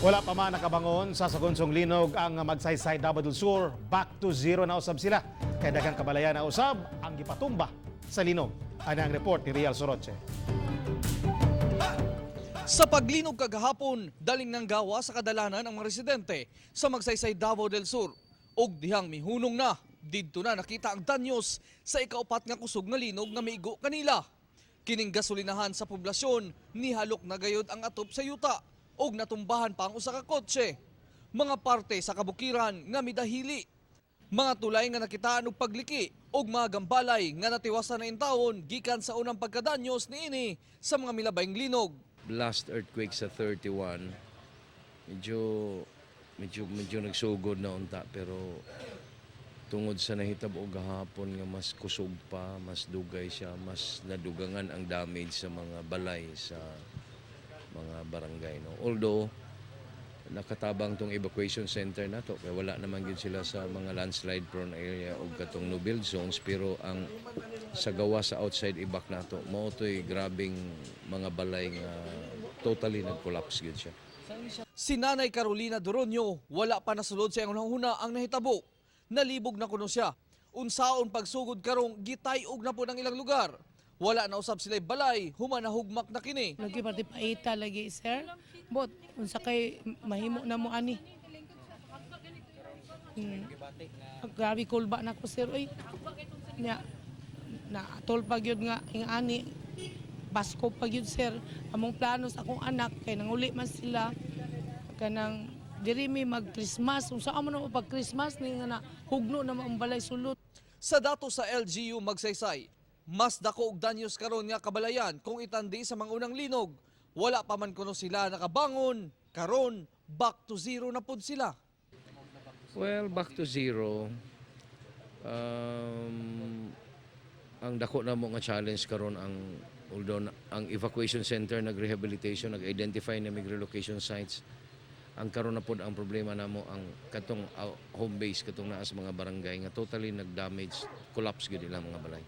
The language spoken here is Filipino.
Wala pa man nakabangon sa Sagunsong Linog ang Magsaysay Davao del Sur. Back to zero na usab sila. Kaya daghang kabalayan na usab ang gipatumba sa linog. Ano ang report ni Rial Soroche. Sa paglinog kagahapon, daling nang gawa sa kadalanan ang mga residente sa Magsaysay Davao del Sur. Og dihang mihunong na, didto na nakita ang danyos sa ikaupat nga kusog nga linog nga miigo kanila. Kining gasolinahan sa poblasyon, nihalok na gayod ang atop sa yuta og natumbahan pa ang usa ka kotse. Mga parte sa kabukiran nga midahili. Mga tulay nga nakitaan og pagliki og mga gambalay nga natiwasan na intawon gikan sa unang pagkadanyos niini sa mga milabayng linog. Last earthquake sa 31, medyo nagsugod na unta, pero tungod sa nahitabo gahapon nga mas kusog pa, mas dugay siya, mas nadugangan ang damage sa mga balay sa mga barangay. No? Although, nakatabang tong evacuation center na to, kaya wala naman yun sila sa mga landslide prone area o katong no build zones, pero ang sa gawa sa outside ibak na to, maotoy grabing mga balay nga totally nag-collapse yun siya. Si Nanay Carolina Doronio, wala pa nasulod sa iyang hunahuna ang nahitabo. Nalibog na kuno siya. Unsaon pagsugod karong gitay-og na po ng ilang lugar. Wala na usab sila'y balay, humanahugmak na kini. Lagi pati paita lagi, sir. Bot, unsa kay mahimo na mo ani. Grabe kulba na ko, sir. Oy. Nya na atol pag yun nga ing ani. Basko pag yun, sir. Among plano sa akong anak kay nanguli man sila kanang diri mi mag-Christmas. Unsa amo na pag Christmas ni nga na hugno na ang balay sulot. Sa dato sa LGU Magsaysay, mas dako og danyos karon nga kabalayan kung itandi sa mga unang linog. Wala pa man kuno sila nakabangon, karon back to zero na pud sila. Well, back to zero. Ang dako na mo nga challenge karon although ang evacuation center nag-rehabilitation, nag-identify na mig relocation sites. Ang karon na pod ang problema namo ang katong home base katong naa sa mga barangay nga totally nag-damage, collapse gyud ilang mga balay.